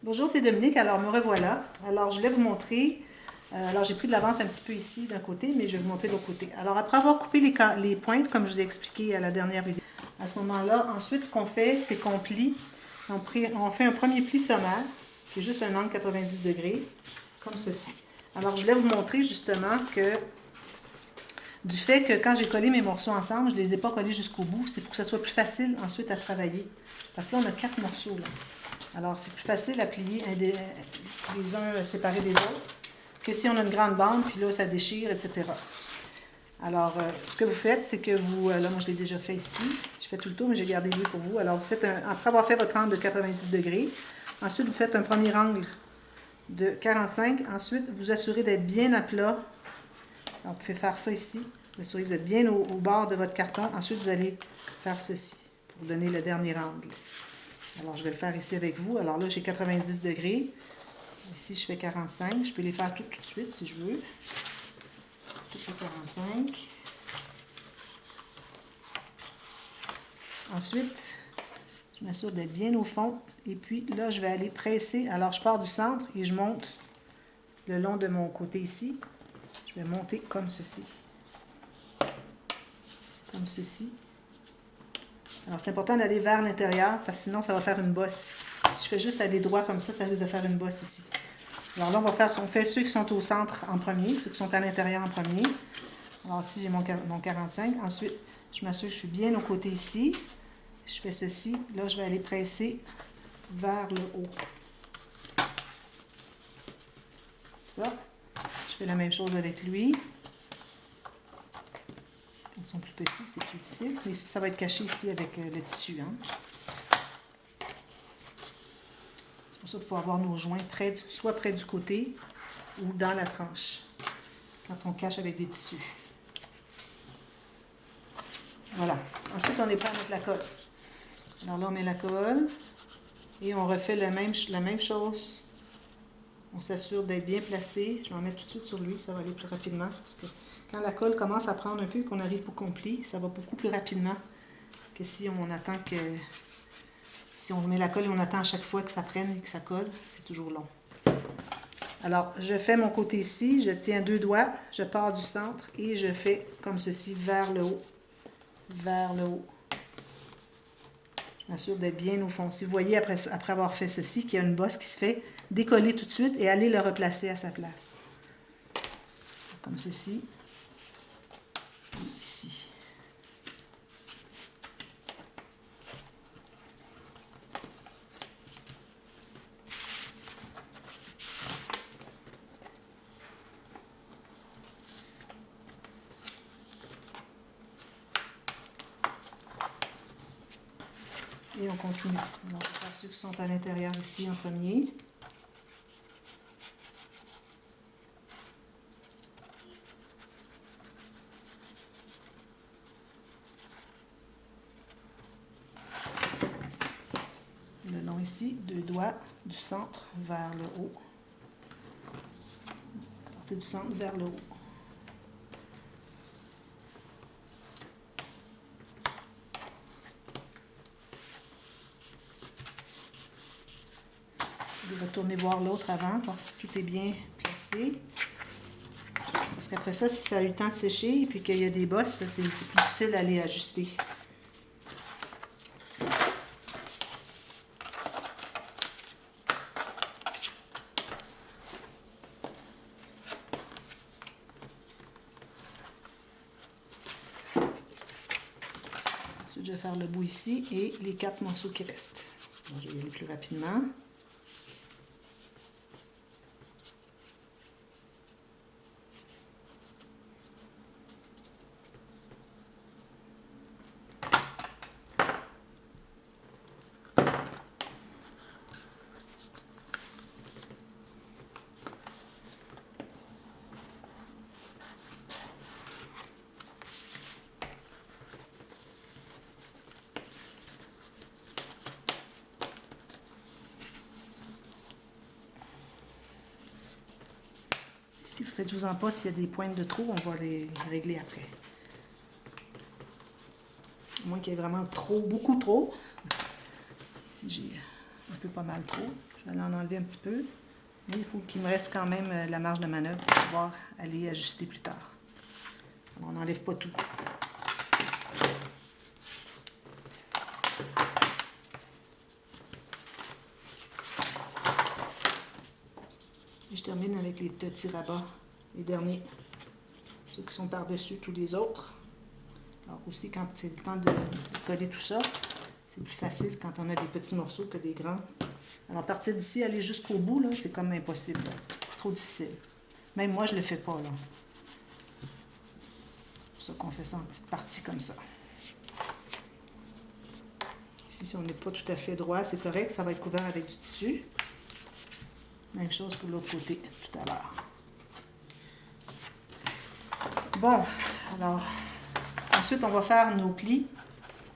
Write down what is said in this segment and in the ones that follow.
Bonjour, c'est Dominique. Alors, me revoilà. Alors, je voulais vous montrer. Alors, j'ai pris de l'avance un petit peu ici d'un côté, mais je vais vous montrer de l'autre côté. Alors, après avoir coupé les pointes, comme je vous ai expliqué à la dernière vidéo, à ce moment-là, ensuite, ce qu'on fait, c'est qu'on plie. On fait un premier pli sommaire, qui est juste un angle 90 degrés, comme ceci. Alors, je voulais vous montrer justement que du fait que quand j'ai collé mes morceaux ensemble, je ne les ai pas collés jusqu'au bout, c'est pour que ça soit plus facile ensuite à travailler. Parce que là, on a 4 morceaux, là. Alors, c'est plus facile à plier les uns séparés des autres que si on a une grande bande, puis là, ça déchire, etc. Alors, ce que vous faites, c'est que vous... là, moi, je l'ai déjà fait ici. Je fais tout le tour, mais j'ai gardé lui pour vous. Alors, vous faites après avoir fait votre angle de 90 degrés, ensuite, vous faites un premier angle de 45. Ensuite, vous assurez d'être bien à plat. Alors, vous pouvez faire ça ici. Vous assurez que vous êtes bien au bord de votre carton. Ensuite, vous allez faire ceci pour donner le dernier angle. Alors, je vais le faire ici avec vous. Alors là, j'ai 90 degrés. Ici, je fais 45. Je peux les faire tout de suite, si je veux. Toutes les 45. Ensuite, je m'assure d'être bien au fond. Et puis, là, je vais aller presser. Alors, je pars du centre et je monte le long de mon côté ici. Je vais monter comme ceci. Comme ceci. Alors, c'est important d'aller vers l'intérieur parce que sinon, ça va faire une bosse. Si je fais juste aller droit comme ça risque de faire une bosse ici. Alors là, on fait ceux qui sont au centre en premier, ceux qui sont à l'intérieur en premier. Alors ici, j'ai mon 45. Ensuite, je m'assure que je suis bien au côté ici. Je fais ceci. Là, je vais aller presser vers le haut. Ça. Je fais la même chose avec lui. Ils sont plus petits, c'est plus difficile. Mais ici, ça va être caché ici avec le tissu. Hein. C'est pour ça qu'il faut avoir nos joints soit près du côté ou dans la tranche, quand on cache avec des tissus. Voilà. Ensuite, on est prêt à mettre la colle. Alors là, on met la colle et on refait la même chose. On s'assure d'être bien placé. Je vais en mettre tout de suite sur lui, ça va aller plus rapidement. Parce que quand la colle commence à prendre un peu et qu'on arrive pour qu'on plie, ça va beaucoup plus rapidement que si on attend que... Si on met la colle et on attend à chaque fois que ça prenne et que ça colle, c'est toujours long. Alors, je fais mon côté ici, je tiens 2 doigts, je pars du centre et je fais comme ceci vers le haut. Vers le haut. Je m'assure d'être bien au fond. Si vous voyez, après avoir fait ceci, qu'il y a une bosse qui se fait, décoller tout de suite et aller le replacer à sa place. Comme ceci. Et ici. Et on continue. On va faire ceux qui sont à l'intérieur ici en premier. Le long ici, 2 doigts du centre vers le haut. À partir du centre vers le haut. Je vais retourner voir l'autre avant, voir si tout est bien placé. Parce qu'après ça, si ça a eu le temps de sécher et puis qu'il y a des bosses, c'est plus difficile d'aller ajuster. Ensuite, je vais faire le bout ici et les 4 morceaux qui restent. Je vais y aller plus rapidement. Ici, faites-vous-en pas s'il y a des pointes de trop, on va les régler après. À moins qu'il y ait vraiment trop, beaucoup trop. Ici, j'ai un peu pas mal trop. Je vais en enlever un petit peu. Mais il faut qu'il me reste quand même la marge de manœuvre pour pouvoir aller ajuster plus tard. Alors, on n'enlève pas tout. Et je termine avec les petits rabats, les derniers. Ceux qui sont par-dessus tous les autres. Alors aussi, quand c'est le temps de coller tout ça, c'est plus facile quand on a des petits morceaux que des grands. Alors, partir d'ici, aller jusqu'au bout, c'est comme impossible. C'est trop difficile. Même moi, je ne le fais pas, là. C'est pour ça qu'on fait ça en petites parties comme ça. Ici, si on n'est pas tout à fait droit, c'est correct. Ça va être couvert avec du tissu. Même chose pour l'autre côté, tout à l'heure. Bon, alors, ensuite, on va faire nos plis.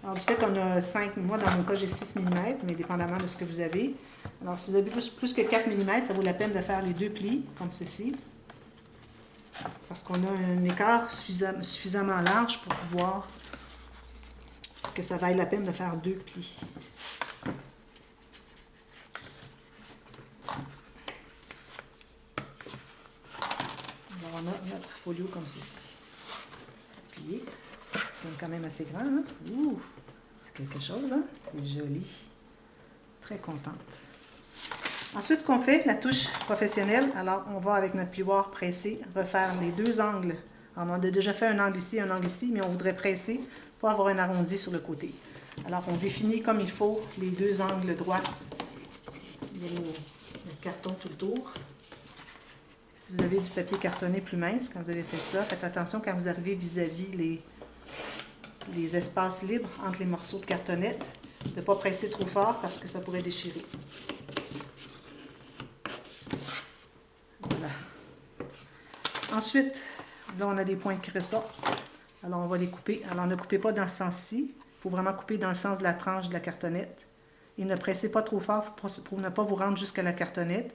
Alors, du fait qu'on a 5, moi, dans mon cas, j'ai 6 mm, mais dépendamment de ce que vous avez. Alors, si vous avez plus que 4 mm, ça vaut la peine de faire les 2 plis, comme ceci. Parce qu'on a un écart suffisamment large pour pouvoir que ça vaille la peine de faire 2 plis. Alors, on a notre folio comme ceci. Plié. C'est quand même assez grand, hein? Ouh! C'est quelque chose, hein? C'est joli. Très contente. Ensuite, ce qu'on fait, la touche professionnelle, alors on va avec notre plioir pressé refaire les 2 angles. Alors, on a déjà fait un angle ici, mais on voudrait presser pour avoir un arrondi sur le côté. Alors, on définit comme il faut les 2 angles droits de le carton tout le tour. Si vous avez du papier cartonné plus mince, quand vous avez fait ça, faites attention quand vous arrivez vis-à-vis les espaces libres entre les morceaux de cartonnette, de ne pas presser trop fort parce que ça pourrait déchirer. Voilà. Ensuite, là, on a des points qui ressortent. Alors, on va les couper. Alors, ne coupez pas dans ce sens-ci. Il faut vraiment couper dans le sens de la tranche de la cartonnette. Et ne pressez pas trop fort pour ne pas vous rendre jusqu'à la cartonnette,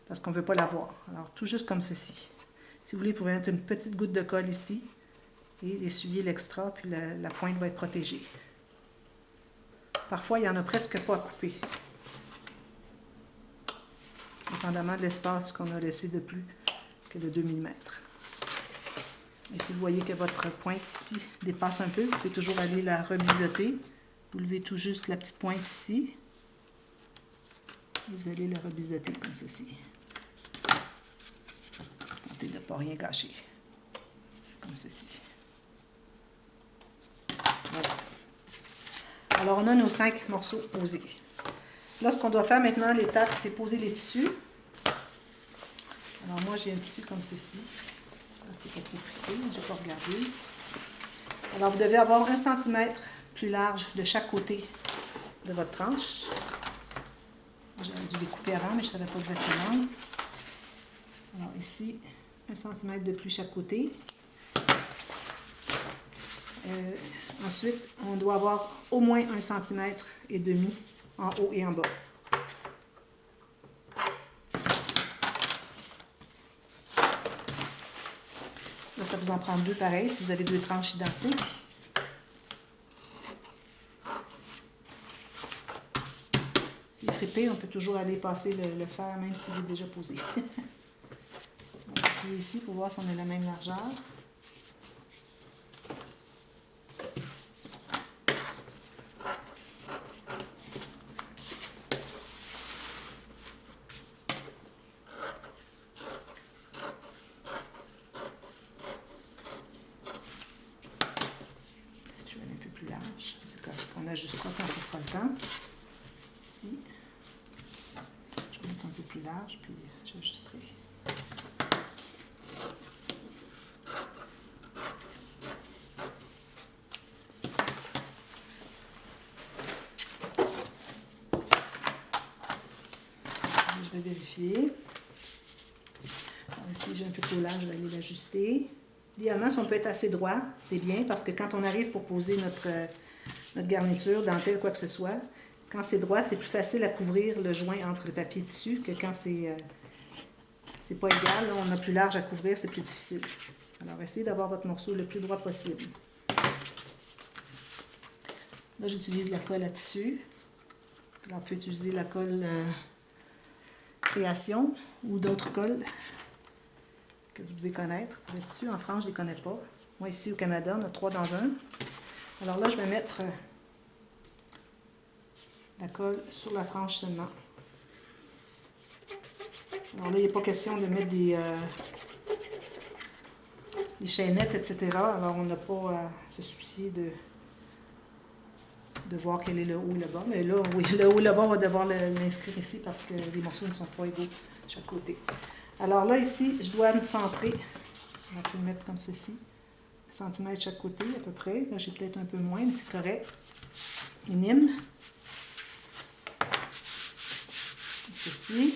parce qu'on ne veut pas la voir. Alors, tout juste comme ceci. Si vous voulez, vous pouvez mettre une petite goutte de colle ici et essuyer l'extra, puis la pointe va être protégée. Parfois, il n'y en a presque pas à couper, dépendamment de l'espace qu'on a laissé de plus que de 2 mm. Et si vous voyez que votre pointe ici dépasse un peu, vous pouvez toujours aller la rebiseauter. Vous levez tout juste la petite pointe ici. Et vous allez la rebiseauter comme ceci. Tentez de ne pas rien gâcher. Comme ceci. Voilà. Alors, on a nos 5 morceaux posés. Là, ce qu'on doit faire maintenant, l'étape, c'est poser les tissus. Alors, moi, j'ai un tissu comme ceci. J'espère qu'il n'est pas trop friqué, je n'ai pas regardé. Alors, vous devez avoir 1 cm plus large de chaque côté de votre tranche. J'aurais dû les couper avant, mais je ne savais pas exactement. Alors, ici, 1 cm de plus chaque côté. Ensuite, on doit avoir au moins 1,5 cm en haut et en bas. Là, ça vous en prend 2 pareils si vous avez 2 tranches identiques. Si frippé, on peut toujours aller passer le fer, même s'il est déjà posé. On va appuyer ici pour voir si on a la même largeur. On ajustera quand ce sera le temps. Ici, je vais mettre un peu plus large, puis j'ajusterai. Je vais vérifier. Alors ici, j'ai un peu trop large, je vais aller l'ajuster. Idéalement, si on peut être assez droit, c'est bien, parce que quand on arrive pour poser notre garniture, dentelle, quoi que ce soit, quand c'est droit, c'est plus facile à couvrir le joint entre le papier tissu que quand c'est pas égal. Là, on a plus large à couvrir, c'est plus difficile. Alors, essayez d'avoir votre morceau le plus droit possible. Là, j'utilise la colle à tissu. Alors, on peut utiliser la colle Création ou d'autres cols que vous devez connaître. Les tissus en France, je ne les connais pas. Moi, ici au Canada, on a 3 dans 1. Alors là, je vais mettre la colle sur la tranche seulement. Alors là, il n'est pas question de mettre des chaînettes, etc. Alors, on n'a pas à se soucier de voir quel est le haut et le bas. Mais là, oui, le haut et le bas, on va devoir l'inscrire ici parce que les morceaux ne sont pas égaux de chaque côté. Alors là, ici, je dois me centrer. On va tout le mettre comme ceci. 1 cm de chaque côté, à peu près. Là, j'ai peut-être un peu moins, mais c'est correct. Minime. Comme ceci.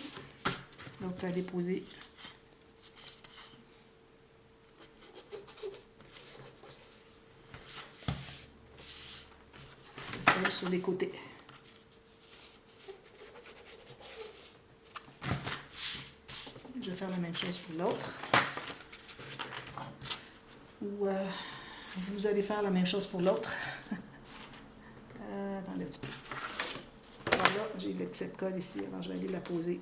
Là, on peut aller poser sur les côtés. Je vais faire la même chose pour l'autre. Ou vous allez faire la même chose pour l'autre. Attendez un petit peu. Alors là, j'ai cette colle ici, alors je vais aller la poser.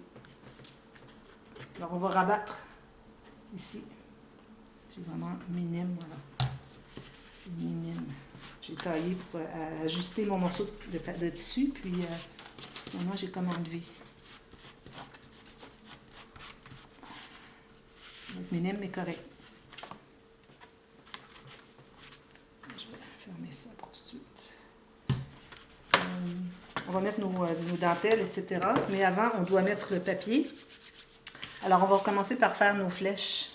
Alors on va rabattre ici. C'est vraiment minime, voilà. C'est minime. J'ai taillé pour ajuster mon morceau de tissu, puis maintenant j'ai comme enlevé. Donc minime mais correct. Je vais fermer ça pour tout de suite. On va mettre nos dentelles, etc. Mais avant, on doit mettre le papier. Alors, on va commencer par faire nos flèches.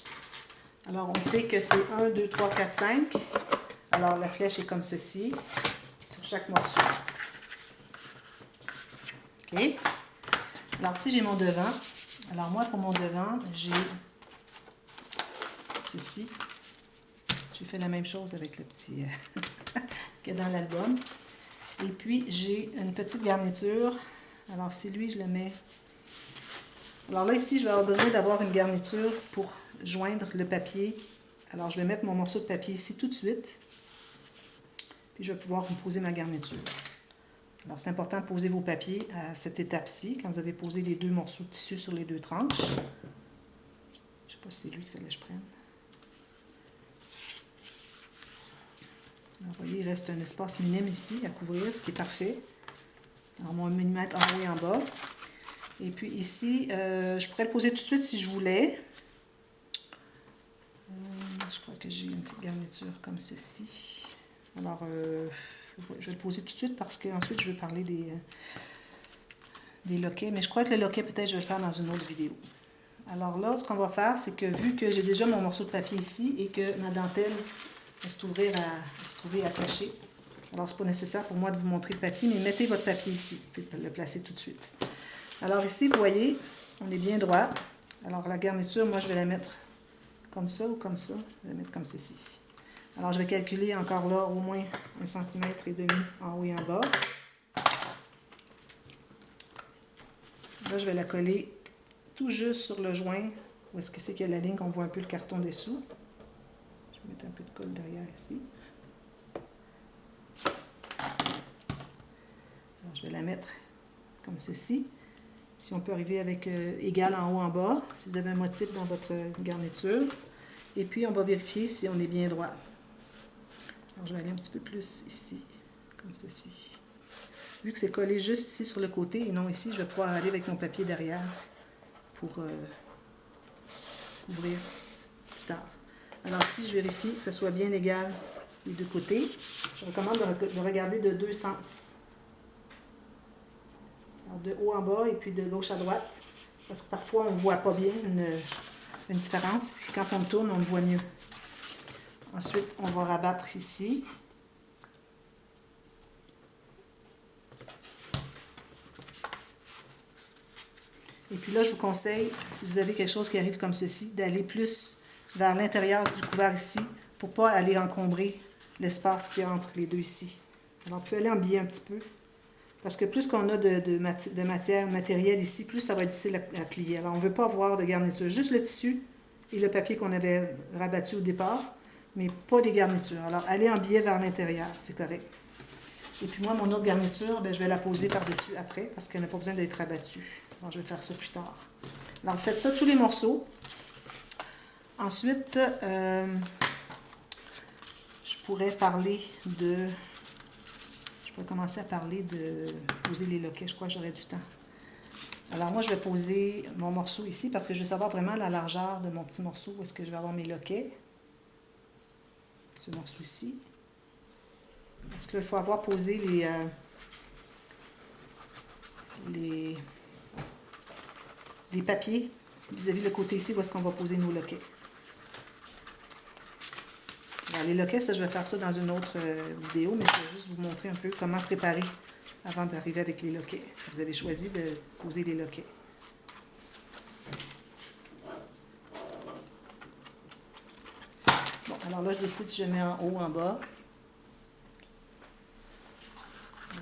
Alors, on sait que c'est 1, 2, 3, 4, 5. Alors, la flèche est comme ceci, sur chaque morceau. OK? Alors, si j'ai mon devant, alors moi, pour mon devant, j'ai ceci. J'ai fait la même chose avec le petit que dans l'album. Et puis, j'ai une petite garniture. Alors, si lui, je le mets... Alors là, ici, je vais avoir besoin d'avoir une garniture pour joindre le papier. Alors, je vais mettre mon morceau de papier ici tout de suite. Puis, je vais pouvoir me poser ma garniture. Alors, c'est important de poser vos papiers à cette étape-ci, quand vous avez posé les 2 morceaux de tissu sur les 2 tranches. Je ne sais pas si c'est lui qu'il fallait que je prenne. Alors, vous voyez, il reste un espace minime ici à couvrir, ce qui est parfait. Alors, mon millimètre en haut et en bas. Et puis ici, je pourrais le poser tout de suite si je voulais. Je crois que j'ai une petite garniture comme ceci. Alors, je vais le poser tout de suite parce qu'ensuite, je vais parler des loquets. Mais je crois que le loquet, peut-être, je vais le faire dans une autre vidéo. Alors là, ce qu'on va faire, c'est que vu que j'ai déjà mon morceau de papier ici et que ma dentelle va se trouver attachée, alors c'est pas nécessaire pour moi de vous montrer le papier, mais mettez votre papier ici. Vous pouvez le placer tout de suite. Alors ici, vous voyez, on est bien droit. Alors la garniture, moi, je vais la mettre comme ça ou comme ça. Je vais la mettre comme ceci. Alors, je vais calculer encore là au moins 1,5 cm en haut et en bas. Là, je vais la coller tout juste sur le joint. Où est-ce que c'est qu'il y a la ligne qu'on voit un peu le carton dessous. Je vais mettre un peu de colle derrière ici. Alors, je vais la mettre comme ceci. Si on peut arriver avec égal en haut, en bas, si vous avez un motif dans votre garniture. Et puis, on va vérifier si on est bien droit. Alors, je vais aller un petit peu plus ici, comme ceci. Vu que c'est collé juste ici sur le côté et non ici, je vais pouvoir aller avec mon papier derrière pour ouvrir plus tard. Alors, si je vérifie que ce soit bien égal les 2 côtés, je recommande de regarder de 2 sens. Alors, de haut en bas et puis de gauche à droite. Parce que parfois, on ne voit pas bien une différence. Puis quand on le tourne, on le voit mieux. Ensuite, on va rabattre ici. Et puis là, je vous conseille, si vous avez quelque chose qui arrive comme ceci, d'aller plus vers l'intérieur du couvert ici pour ne pas aller encombrer l'espace qu'il y a entre les 2 ici. Alors, vous pouvez aller en biais un petit peu. Parce que plus qu'on a de matériel ici, plus ça va être difficile à plier. Alors, on ne veut pas avoir de garniture. Juste le tissu et le papier qu'on avait rabattu au départ, mais pas des garnitures. Alors, allez en biais vers l'intérieur, c'est correct. Et puis moi, mon autre garniture, je vais la poser par-dessus après, parce qu'elle n'a pas besoin d'être rabattue. Alors, je vais faire ça plus tard. Alors, faites ça tous les morceaux. Ensuite, je pourrais parler de... Je pourrais commencer à parler de poser les loquets. Je crois que j'aurai du temps. Alors, moi, je vais poser mon morceau ici parce que je veux savoir vraiment la largeur de mon petit morceau. Où est-ce que je vais avoir mes loquets? Ce morceau ici. Parce qu'il faut avoir posé les papiers vis-à-vis le côté ici où est-ce qu'on va poser nos loquets. Alors, les loquets, ça, je vais faire ça dans une autre vidéo, mais je vais juste vous montrer un peu comment préparer avant d'arriver avec les loquets, si vous avez choisi de poser les loquets. Bon, alors là, je décide si je mets en haut ou en bas.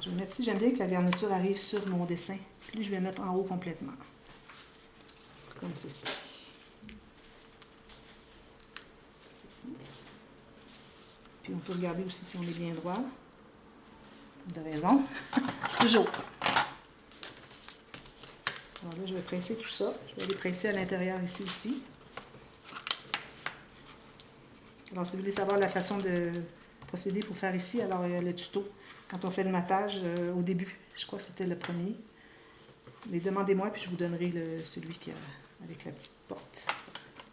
Je vais mettre ici, j'aime bien que la garniture arrive sur mon dessin. Puis je vais mettre en haut complètement. Comme ceci. Ceci. Puis on peut regarder aussi si on est bien droit. De raison. Toujours. Alors là, je vais presser tout ça. Je vais les presser à l'intérieur ici aussi. Alors, si vous voulez savoir la façon de procéder pour faire ici, alors il y a le tuto. Quand on fait le matage au début, je crois que c'était le premier. Mais demandez-moi, puis je vous donnerai celui qui a avec la petite porte.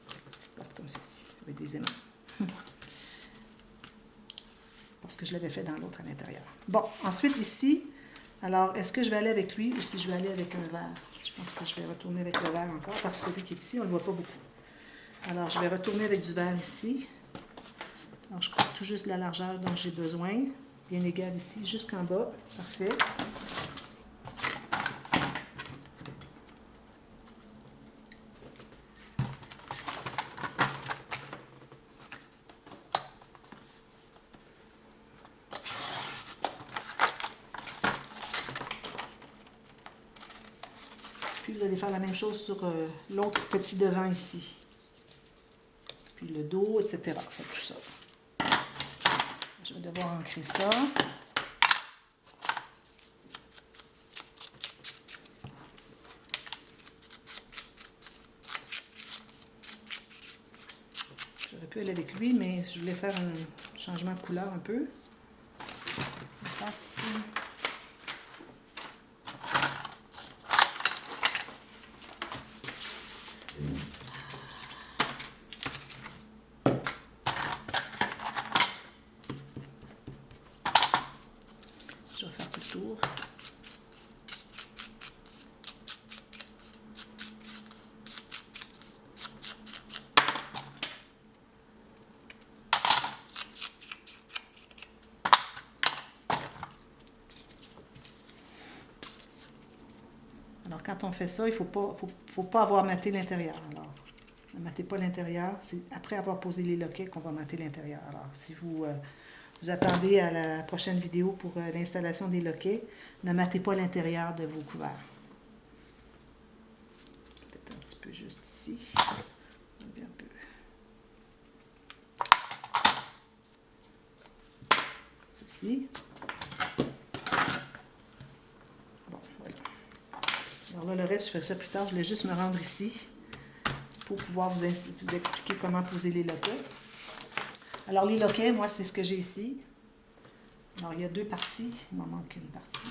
La petite porte comme ceci, avec des aimants. Parce que je l'avais fait dans l'autre à l'intérieur. Bon, ensuite ici, alors est-ce que je vais aller avec lui ou si je vais aller avec un verre? Je pense que je vais retourner avec le verre encore parce que celui qui est ici, on ne le voit pas beaucoup. Alors, je vais retourner avec du verre ici. Alors, je coupe tout juste la largeur dont j'ai besoin. Bien égal ici, jusqu'en bas. Parfait. Puis, vous allez faire la même chose sur l'autre petit devant ici. Puis le dos, etc. Faites tout ça. Je vais devoir ancrer ça. J'aurais pu aller avec lui, mais je voulais faire un changement de couleur un peu. Ici. Je vais faire tout le tour. Alors, quand on fait ça, il ne faut pas avoir matté l'intérieur. Alors, ne mattez pas l'intérieur. C'est après avoir posé les loquets qu'on va matter l'intérieur. Alors, si vous attendez à la prochaine vidéo pour l'installation des loquets, ne mattez pas l'intérieur de vos couverts. Peut-être un petit peu juste ici. Un peu. Ceci. Bon, voilà. Alors là, le reste, je ferai ça plus tard. Je voulais juste me rendre ici pour pouvoir vous expliquer comment poser les loquets. Alors, les loquets, moi, c'est ce que j'ai ici. Alors, il y a deux parties. Il m'en manque une partie.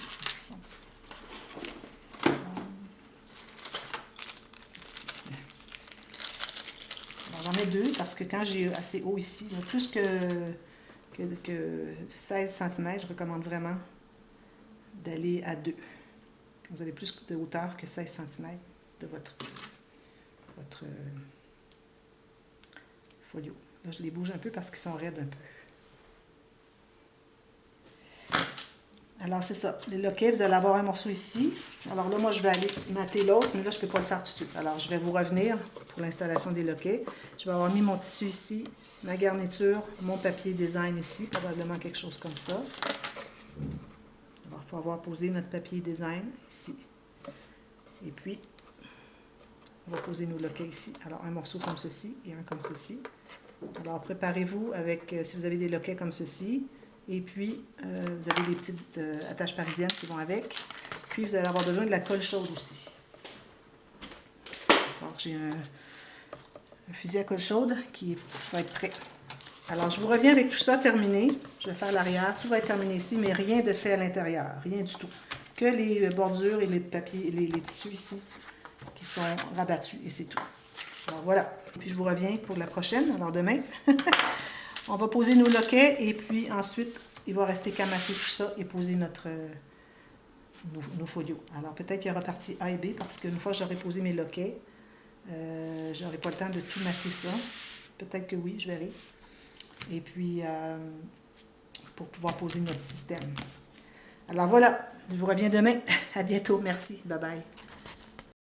Alors, j'en ai deux parce que quand j'ai assez haut ici, plus que 16 cm, je recommande vraiment d'aller à 2. Quand vous avez plus de hauteur que 16 cm de votre folio. Là, je les bouge un peu parce qu'ils sont raides un peu. Alors, c'est ça. Les loquets, vous allez avoir un morceau ici. Alors là, moi, je vais aller mater l'autre, mais là, je ne peux pas le faire tout de suite. Alors, je vais vous revenir pour l'installation des loquets. Je vais avoir mis mon tissu ici, ma garniture, mon papier design ici, probablement quelque chose comme ça. Alors, il faut avoir posé notre papier design ici. Et puis, on va poser nos loquets ici. Alors, un morceau comme ceci et un comme ceci. Alors, préparez-vous avec, si vous avez des loquets comme ceci, et puis vous avez des petites attaches parisiennes qui vont avec. Puis, vous allez avoir besoin de la colle chaude aussi. j'ai un fusil à colle chaude qui va être prêt. Alors, je vous reviens avec tout ça terminé. Je vais faire l'arrière. Tout va être terminé ici, mais rien de fait à l'intérieur. Rien du tout. Que les bordures et les papiers, les tissus ici qui sont rabattus. Et c'est tout. Alors, voilà. Puis, je vous reviens pour la prochaine. Alors, demain, on va poser nos loquets. Et puis, ensuite, il va rester qu'à masser tout ça et poser nos folios. Alors, peut-être qu'il y aura partie A et B parce qu'une fois que j'aurai posé mes loquets, j'aurai pas le temps de tout masser ça. Peut-être que oui, je verrai. Et puis, pour pouvoir poser notre système. Alors voilà, je vous reviens demain. À bientôt. Merci. Bye bye.